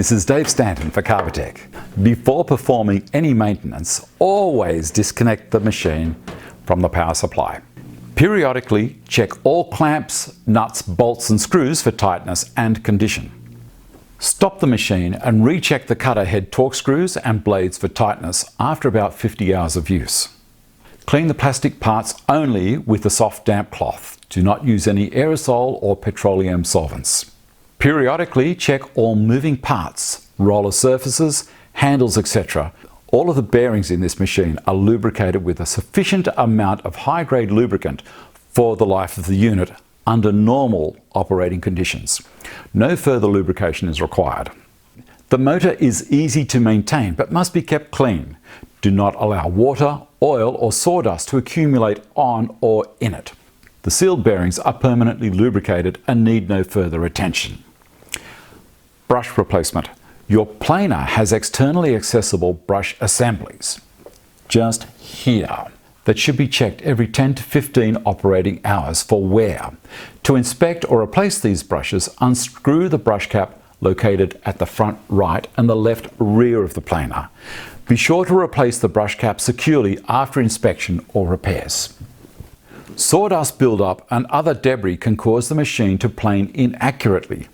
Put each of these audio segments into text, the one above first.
This is Dave Stanton for Carbatec. Before performing any maintenance, always disconnect the machine from the power supply. Periodically check all clamps, nuts, bolts and screws for tightness and condition. Stop the machine and recheck the cutter head torque screws and blades for tightness after about 50 hours of use. Clean the plastic parts only with a soft damp cloth. Do not use any aerosol or petroleum solvents. Periodically check all moving parts, roller surfaces, handles, etc. All of the bearings in this machine are lubricated with a sufficient amount of high-grade lubricant for the life of the unit under normal operating conditions. No further lubrication is required. The motor is easy to maintain but must be kept clean. Do not allow water, oil or sawdust to accumulate on or in it. The sealed bearings are permanently lubricated and need no further attention. Brush replacement. Your planer has externally accessible brush assemblies, just here, that should be checked every 10 to 15 operating hours for wear. To inspect or replace these brushes, unscrew the brush cap located at the front right and the left rear of the planer. Be sure to replace the brush cap securely after inspection or repairs. Sawdust buildup and other debris can cause the machine to plane inaccurately.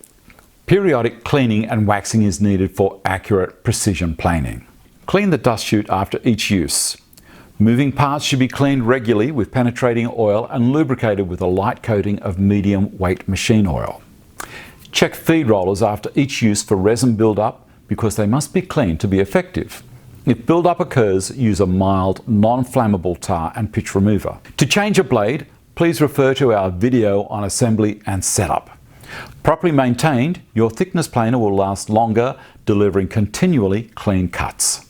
Periodic cleaning and waxing is needed for accurate precision planing. Clean the dust chute after each use. Moving parts should be cleaned regularly with penetrating oil and lubricated with a light coating of medium weight machine oil. Check feed rollers after each use for resin buildup because they must be cleaned to be effective. If buildup occurs, use a mild, non-flammable tar and pitch remover. To change a blade, please refer to our video on assembly and setup. Properly maintained, your thickness planer will last longer, delivering continually clean cuts.